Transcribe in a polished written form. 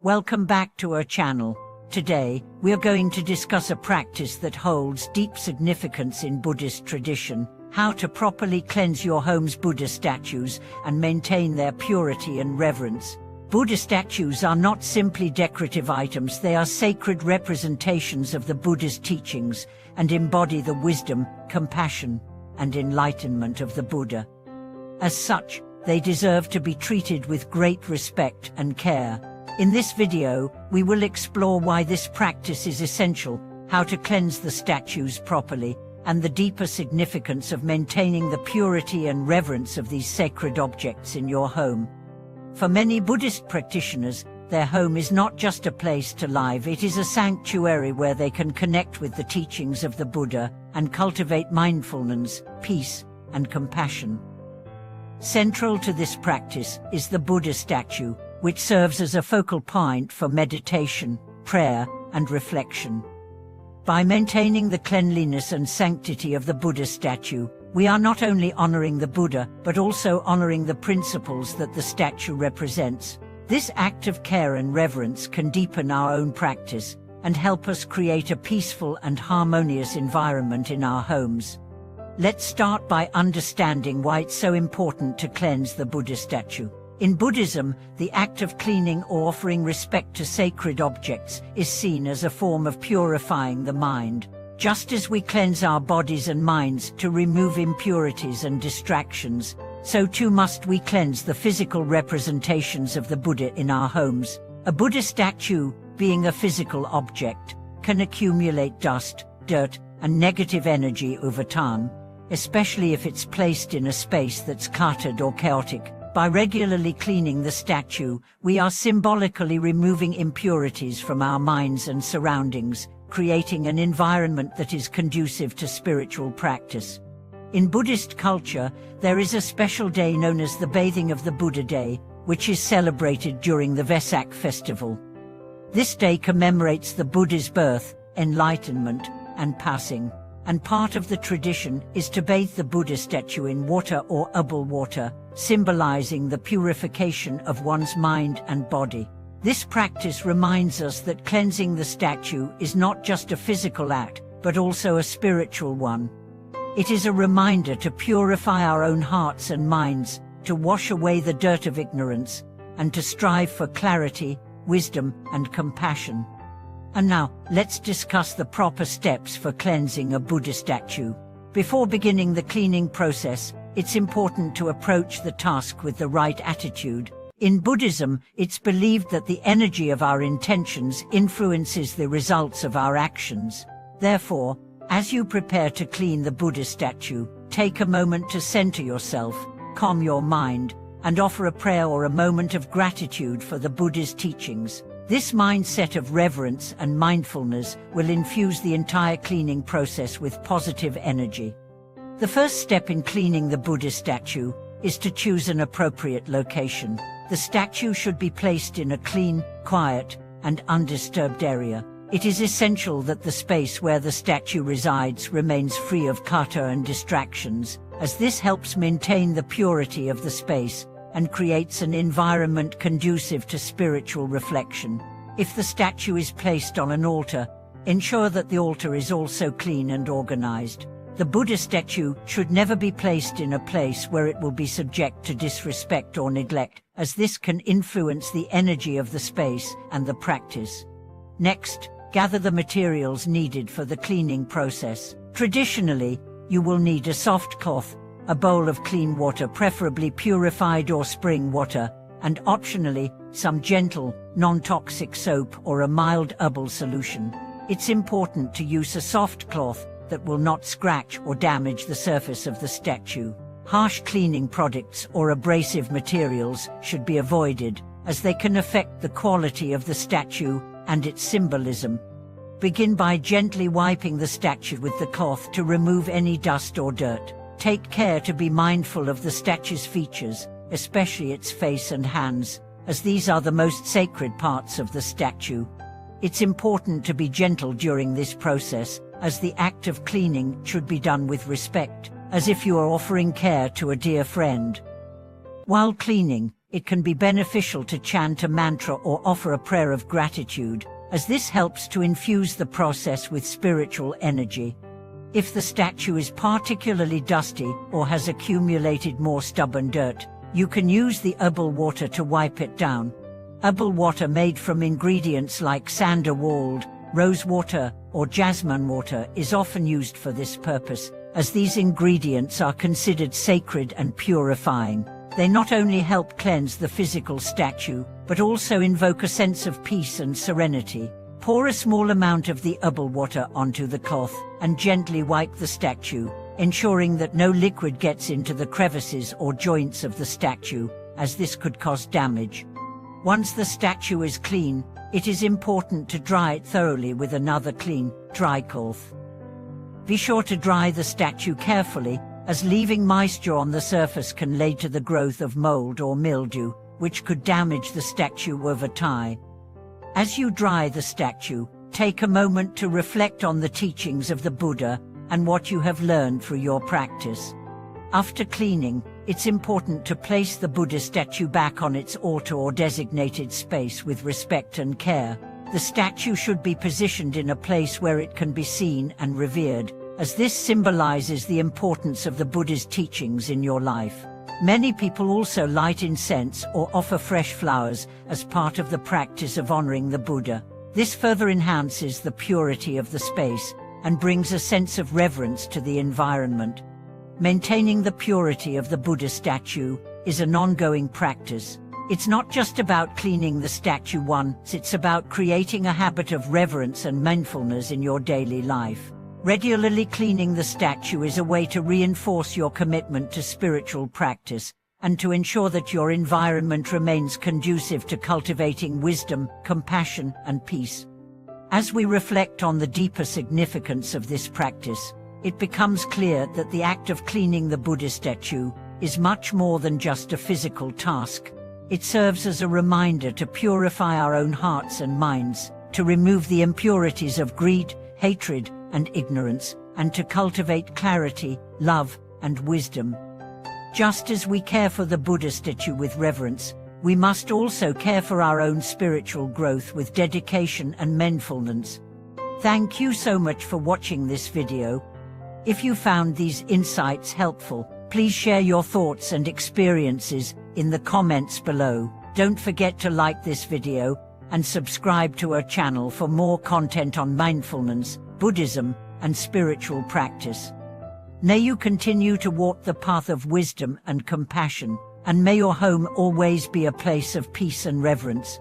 Welcome back to our channel. Today, we are going to discuss a practice that holds deep significance in Buddhist tradition: how to properly cleanse your home's Buddha statues and maintain their purity and reverence. Buddha statues are not simply decorative items, they are sacred representations of the Buddha's teachings and embody the wisdom, compassion, and enlightenment of the Buddha. As such, they deserve to be treated with great respect and care. In this video, we will explore why this practice is essential, how to cleanse the statues properly, and the deeper significance of maintaining the purity and reverence of these sacred objects in your home. For many Buddhist practitioners, their home is not just a place to live, it is a sanctuary where they can connect with the teachings of the Buddha and cultivate mindfulness, peace, and compassion. Central to this practice is the Buddha statue, which serves as a focal point for meditation, prayer, and reflection. By maintaining the cleanliness and sanctity of the Buddha statue, we are not only honoring the Buddha, but also honoring the principles that the statue represents. This act of care and reverence can deepen our own practice and help us create a peaceful and harmonious environment in our homes. Let's start by understanding why it's so important to cleanse the Buddha statue. In Buddhism, the act of cleaning or offering respect to sacred objects is seen as a form of purifying the mind. Just as we cleanse our bodies and minds to remove impurities and distractions, so too must we cleanse the physical representations of the Buddha in our homes. A Buddha statue, being a physical object, can accumulate dust, dirt, and negative energy over time, especially if it's placed in a space that's cluttered or chaotic. By regularly cleaning the statue, we are symbolically removing impurities from our minds and surroundings, creating an environment that is conducive to spiritual practice. In Buddhist culture, there is a special day known as the Bathing of the Buddha Day, which is celebrated during the Vesak festival. This day commemorates the Buddha's birth, enlightenment, and passing, and part of the tradition is to bathe the Buddha statue in water or herbal water, symbolizing the purification of one's mind and body. This practice reminds us that cleansing the statue is not just a physical act, but also a spiritual one. It is a reminder to purify our own hearts and minds, to wash away the dirt of ignorance, and to strive for clarity, wisdom, and compassion. And now, let's discuss the proper steps for cleansing a Buddha statue. Before beginning the cleaning process, it's important to approach the task with the right attitude. In Buddhism, it's believed that the energy of our intentions influences the results of our actions. Therefore, as you prepare to clean the Buddha statue, take a moment to center yourself, calm your mind, and offer a prayer or a moment of gratitude for the Buddha's teachings. This mindset of reverence and mindfulness will infuse the entire cleaning process with positive energy. The first step in cleaning the Buddha statue is to choose an appropriate location. The statue should be placed in a clean, quiet, and undisturbed area. It is essential that the space where the statue resides remains free of clutter and distractions, as this helps maintain the purity of the space and creates an environment conducive to spiritual reflection. If the statue is placed on an altar, ensure that the altar is also clean and organized. The Buddha statue should never be placed in a place where it will be subject to disrespect or neglect, as this can influence the energy of the space and the practice. Next, gather the materials needed for the cleaning process. Traditionally, you will need a soft cloth, a bowl of clean water, preferably purified or spring water, and optionally, some gentle, non-toxic soap or a mild herbal solution. It's important to use a soft cloth that will not scratch or damage the surface of the statue. Harsh cleaning products or abrasive materials should be avoided, as they can affect the quality of the statue and its symbolism. Begin by gently wiping the statue with the cloth to remove any dust or dirt. Take care to be mindful of the statue's features, especially its face and hands, as these are the most sacred parts of the statue. It's important to be gentle during this process, as the act of cleaning should be done with respect, as if you are offering care to a dear friend. While cleaning, it can be beneficial to chant a mantra or offer a prayer of gratitude, as this helps to infuse the process with spiritual energy. If the statue is particularly dusty or has accumulated more stubborn dirt, you can use the herbal water to wipe it down. Herbal water made from ingredients like sandalwood, rose water, or jasmine water is often used for this purpose, as these ingredients are considered sacred and purifying. They not only help cleanse the physical statue, but also invoke a sense of peace and serenity. Pour a small amount of the herbal water onto the cloth and gently wipe the statue, ensuring that no liquid gets into the crevices or joints of the statue, as this could cause damage. Once the statue is clean, it is important to dry it thoroughly with another clean, dry cloth. Be sure to dry the statue carefully, as leaving moisture on the surface can lead to the growth of mold or mildew, which could damage the statue over time. As you dry the statue, take a moment to reflect on the teachings of the Buddha and what you have learned through your practice. After cleaning, it's important to place the Buddha statue back on its altar or designated space with respect and care. The statue should be positioned in a place where it can be seen and revered, as this symbolizes the importance of the Buddha's teachings in your life. Many people also light incense or offer fresh flowers as part of the practice of honoring the Buddha. This further enhances the purity of the space and brings a sense of reverence to the environment. Maintaining the purity of the Buddha statue is an ongoing practice. It's not just about cleaning the statue once, it's about creating a habit of reverence and mindfulness in your daily life. Regularly cleaning the statue is a way to reinforce your commitment to spiritual practice and to ensure that your environment remains conducive to cultivating wisdom, compassion, and peace. As we reflect on the deeper significance of this practice, it becomes clear that the act of cleaning the Buddha statue is much more than just a physical task. It serves as a reminder to purify our own hearts and minds, to remove the impurities of greed, hatred, and ignorance, and to cultivate clarity, love, and wisdom. Just as we care for the Buddha statue with reverence, we must also care for our own spiritual growth with dedication and mindfulness. Thank you so much for watching this video. If you found these insights helpful, please share your thoughts and experiences in the comments below. Don't forget to like this video and subscribe to our channel for more content on mindfulness, Buddhism, and spiritual practice. May you continue to walk the path of wisdom and compassion, and may your home always be a place of peace and reverence.